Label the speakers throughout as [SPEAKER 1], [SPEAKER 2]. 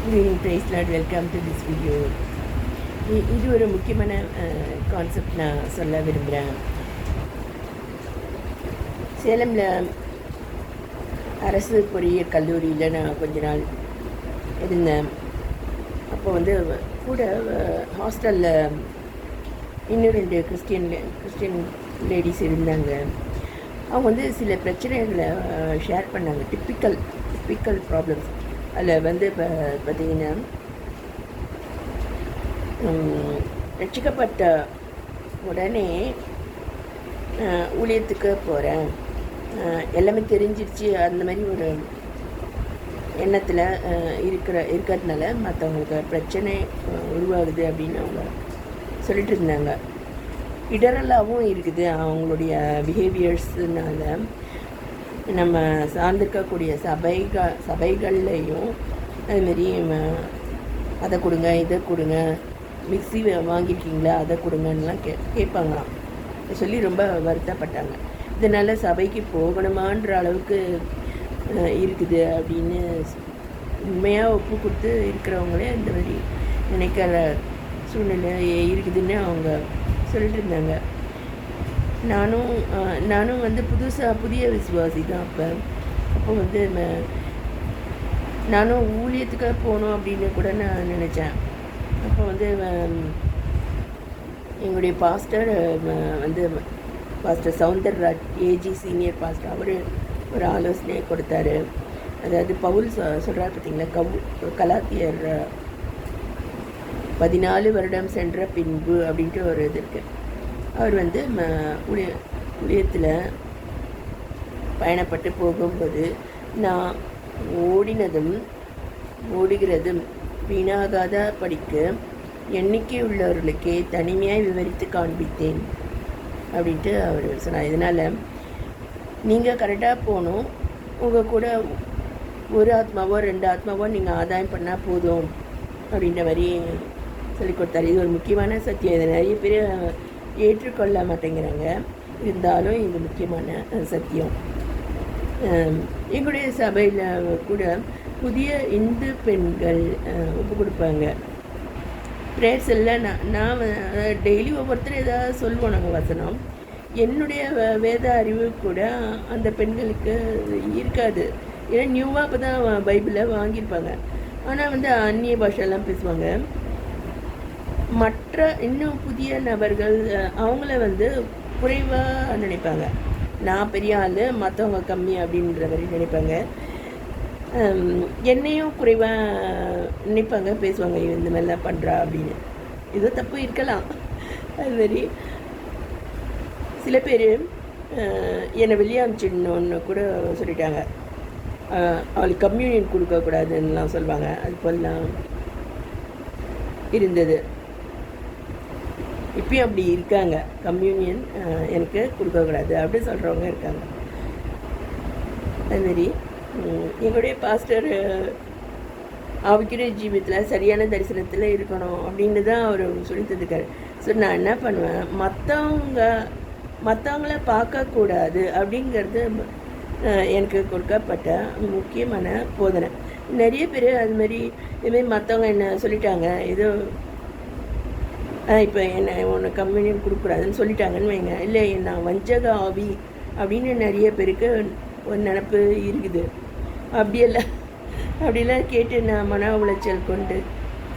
[SPEAKER 1] Good evening, praise Lord. Welcome to this video. இது ஒரு முக்கியமான கான்செப்ட் நான் சொல்ல விரும்புகிறேன். சேலமில் அரசு பொறியியல் கல்லூரியில் நான் கொஞ்ச நாள் இருந்தேன். அப்போ வந்து கூட ஹாஸ்டலில் இன்னும் 2 கிறிஸ்டியன் லேடிஸ் இருந்தாங்க. அவங்க வந்து சில பிரச்சனைகளை ஷேர் பண்ணாங்க. Typical problems. அதில் வந்து இப்போ பார்த்திங்கன்னா, ரட்சிக்கப்பட்ட உடனே ஊழியத்துக்கு போகிறேன், எல்லாமே தெரிஞ்சிருச்சு, அந்த மாதிரி ஒரு எண்ணத்தில் இருக்கிறதுனால மற்றவங்களுக்கு பிரச்சனை உருவாகுது அப்படின்னு அவங்க சொல்லிட்டு இருந்தாங்க. இடரலாகவும் இருக்குது அவங்களுடைய பிஹேவியர்ஸ்னால. நம்ம சார்ந்திருக்கக்கூடிய சபைகள்லையும் அதுமாரி அதை கொடுங்க, இதை கொடுங்க, மிக்ஸி வாங்கியிருக்கீங்களா, அதை கொடுங்கன்னெலாம் கேட்பாங்களாம். சொல்லி ரொம்ப வருத்தப்பட்டாங்க. இதனால் சபைக்கு போகணுமான்ற அளவுக்கு இருக்குது அப்படின்னு உண்மையாக ஒப்பு கொடுத்து இருக்கிறவங்களே இந்த மாதிரி நினைக்கிற சூழ்நிலை இருக்குதுன்னு அவங்க சொல்லிட்டு இருந்தாங்க. நானும் வந்து புதிய விசுவாசி தான். அப்போ வந்து நானும் ஊழியத்துக்காக போகணும் அப்படின்னு கூட நான் நினச்சேன். அப்போ வந்து எங்களுடைய பாஸ்டர் வந்து pastor Soundararaj AG senior pastor, அவர் ஒரு ஆலோசனை கொடுத்தாரு. அதாவது பவுல் சொல்கிறார் பார்த்தீங்களா, கலாத்தியர் 14 வருடம் சென்ற பின்பு அப்படின்ட்டு ஒரு இது இருக்குது. அவர் வந்து ஊழியத்தில் பயணப்பட்டு போகும்போது, நான் ஓடுகிறதும் வீணாகாத படிக்க எண்ணிக்கை உள்ளவர்களுக்கே தனிமையாக விவரித்து காண்பித்தேன் அப்படின்ட்டு அவர் சொன்னார். இதனால் நீங்கள் கரெக்டாக போகணும், உங்கள் கூட 1 ஆத்மாவோ 2 ஆத்மாவோ நீங்கள் ஆதாயம் பண்ணால் போதும் அப்படின்ற மாதிரி சொல்லிக் கொடுத்தாரு. இது ஒரு முக்கியமான சத்தியம். இதை நிறைய பேர் ஏற்றுக்கொள்ள மாட்டேங்கிறாங்க. இருந்தாலும் இது முக்கியமான சத்தியம். எங்களுடைய சபையில் கூட புதிய இந்து பெண்கள் ஒப்பு கொடுப்பாங்க. ப்ரேயர்ஸ் எல்லாம் நான் டெய்லி ஒவ்வொருத்தரும் ஏதாவது சொல்லுவோம் நாங்கள் வசனம். என்னுடைய வேத அறிவு கூட அந்த பெண்களுக்கு இருக்காது. ஏன்னா நியூவாக இப்போ தான் பைபிளை வாங்கியிருப்பாங்க. ஆனால் வந்து அந்நிய பாஷெல்லாம் பேசுவாங்க. மற்ற இன்னும் புதிய நபர்கள் அவங்கள வந்து குறைவாக நினைப்பாங்க. நான் பெரிய ஆள், மற்றவங்க கம்மி அப்படின்ற மாதிரி நினைப்பாங்க. என்னையும் குறைவாக நினைப்பாங்க, பேசுவாங்க, இந்த மாதிரிலாம் பண்ணுறா அப்படின்னு. ஏதோ தப்பு இருக்கலாம். அதுமாரி சில பேர் என்னை வெளியே அனுப்பிச்சிடணுன்னு கூட சொல்லிட்டாங்க. அவளுக்கு கம்யூனியன் கொடுக்கக்கூடாதுன்னெலாம் சொல்லுவாங்க. அது போலலாம் இருந்தது. இப்பயும் அப்படி இருக்காங்க. கம்யூனியன் எனக்கு கொடுக்கக்கூடாது அப்படி சொல்கிறவங்க இருக்காங்க. அதுமாரி எங்களுடைய பாஸ்டர் ஆவிக்குரிய ஜீவியத்தில் சரியான தரிசனத்தில் இருக்கணும் அப்படின்னு தான் அவர் சொல்லி தந்துக்காரு. ஸோ நான் என்ன பண்ணுவேன், மற்றவங்கள பார்க்கக்கூடாது அப்படிங்கிறது எனக்கு கொடுக்கப்பட்ட முக்கியமான போதனை. நிறைய பேர் அதுமாரி இதுமாரி மற்றவங்க என்ன சொல்லிட்டாங்க, ஏதோ இப்போ என்ன ஒன்று கம்யூனியன் கொடுக்கூடாதுன்னு சொல்லிட்டாங்கன்னு வைங்க, இல்லை நான் வஞ்சக ஆவி அப்படின்னு நிறைய பேருக்கு ஒரு நினப்பு இருக்குது. அப்படியெல்லாம் கேட்டு நான் மன உளைச்சல் கொண்டு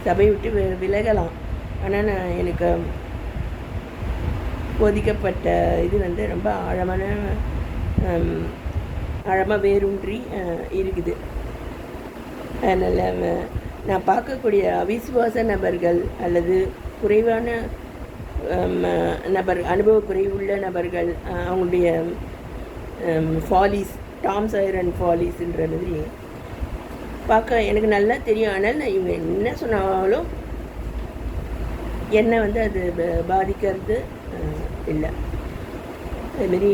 [SPEAKER 1] சபை விட்டு விலகலாம். ஆனால் எனக்கு போதிக்கப்பட்ட இது வந்து ரொம்ப ஆழமாக வேரூன்றி இருக்குது. அதனால் நான் பார்க்கக்கூடிய அவிசுவாச நபர்கள் அல்லது குறைவான அனுபவ குறைவுள்ள நபர்கள், அவங்களுடைய ஃபாலிஸ், டாம் சாயர் அண்ட் ஃபாலிஸ்ன்ற மாதிரி பார்க்க எனக்கு நல்லா தெரியும். ஆனால் நான் இவங்க என்ன சொன்னாலும் என்னை வந்து அது பாதிக்கிறது இல்லை. அதுமாரி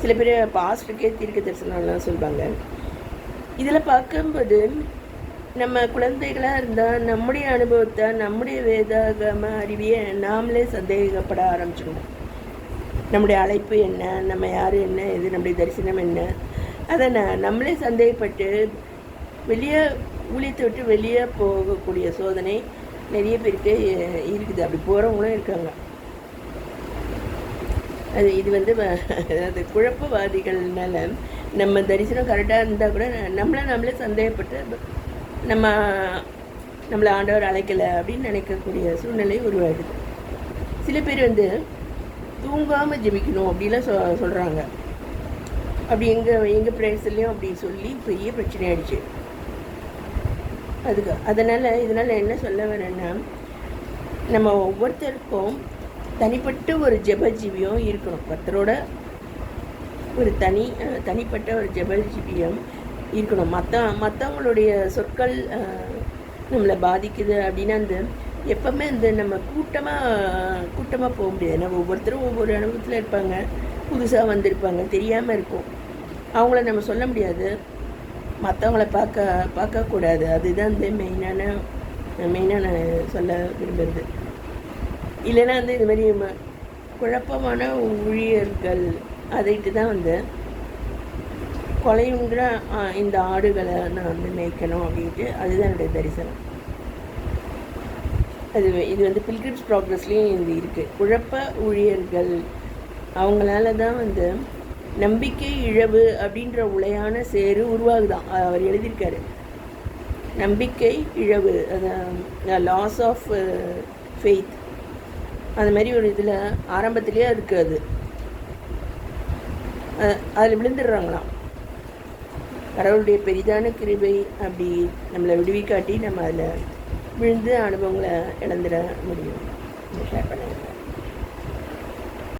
[SPEAKER 1] சில பேர் பாஸ்டருக்கே தீர்க்க தரிசனம்லாம் சொல்லுவாங்க. இதில் பார்க்கும்போது நம்ம குழந்தைகளாக இருந்தால் நம்முடைய அனுபவத்தை, நம்முடைய வேதாகம அறிவியை நாமளே சந்தேகப்பட ஆரம்பிச்சிடுவோம். நம்முடைய அழைப்பு என்ன, நம்ம யார் என்ன, இது நம்முடைய தரிசனம் என்ன, அதை நம்மளே சந்தேகப்பட்டு வெளியே ஊழியத்தை விட்டு வெளியே போகக்கூடிய சோதனை நிறைய பேருக்கு இருக்குது. அப்படி போகிறவங்களும் இருக்காங்க. இது அது குழப்பவாதிகள்னால நம்ம தரிசனம் கரெக்டாக இருந்தால் கூட நம்மளே சந்தேகப்பட்டு நம்மளை ஆண்டவர் அழைக்கலை அப்படின்னு நினைக்கக்கூடிய சூழ்நிலை உருவாகிடுது. சில பேர் தூங்காமல் ஜெபிக்கணும் அப்படிலாம் சொல்கிறாங்க. அப்படி எங்கள் ப்ரேயர்ஸ்லேயும் அப்படி சொல்லி பெரிய பிரச்சனை ஆயிடுச்சு. இதனால் என்ன சொல்ல வரேன்னா, நம்ம ஒவ்வொருத்தருக்கும் தனிப்பட்ட ஒரு ஜெபஜீவியம் இருக்கணும். கர்த்தரோட ஒரு தனிப்பட்ட ஒரு ஜெபஜீவியம் இருக்கணும். மற்றவங்களுடைய சொற்கள் நம்மளை பாதிக்குது அப்படின்னா எப்பவுமே நம்ம கூட்டமாக போக முடியாது. நம்ம ஒவ்வொருத்தரும் ஒவ்வொரு அனுபவத்தில் இருப்பாங்க, புதுசாக வந்திருப்பாங்க, தெரியாமல் இருக்கும். அவங்கள நம்ம சொல்ல முடியாது, மற்றவங்கள பார்க்கக்கூடாது. அதுதான் மெயினாக நான் சொல்ல விரும்புகிறது. இல்லைன்னா இது மாதிரி குழப்பமான ஊழியர்கள் அதைட்டு தான் கொலையுங்கிற இந்த ஆடுகளை நான் மேய்க்கணும் அப்படின்ட்டு அதுதான் என்னுடைய தரிசனம். இது பில்கிரிம்ஸ் ப்ராக்ரஸ்லேயும் இது இருக்குது. குழப்ப ஊழியர்கள் அவங்களால தான் நம்பிக்கை இழவு அப்படின்ற உளையான சேரு உருவாகுதான். அவர் எழுதியிருக்காரு, நம்பிக்கை இழவு, லாஸ் ஆஃப் ஃபெய்த். அந்த மாதிரி ஒரு இதில் ஆரம்பத்திலேயே இருக்குது. அதில் விழுந்துடுறாங்களாம். கடவுளுடைய பெரிதான கிருபை அப்படி நம்மளை விடுவிக்காட்டி நம்ம அதில் விழுந்து அனுபவங்களை இழந்துட முடியும். ஷேர் பண்ணுங்கள்.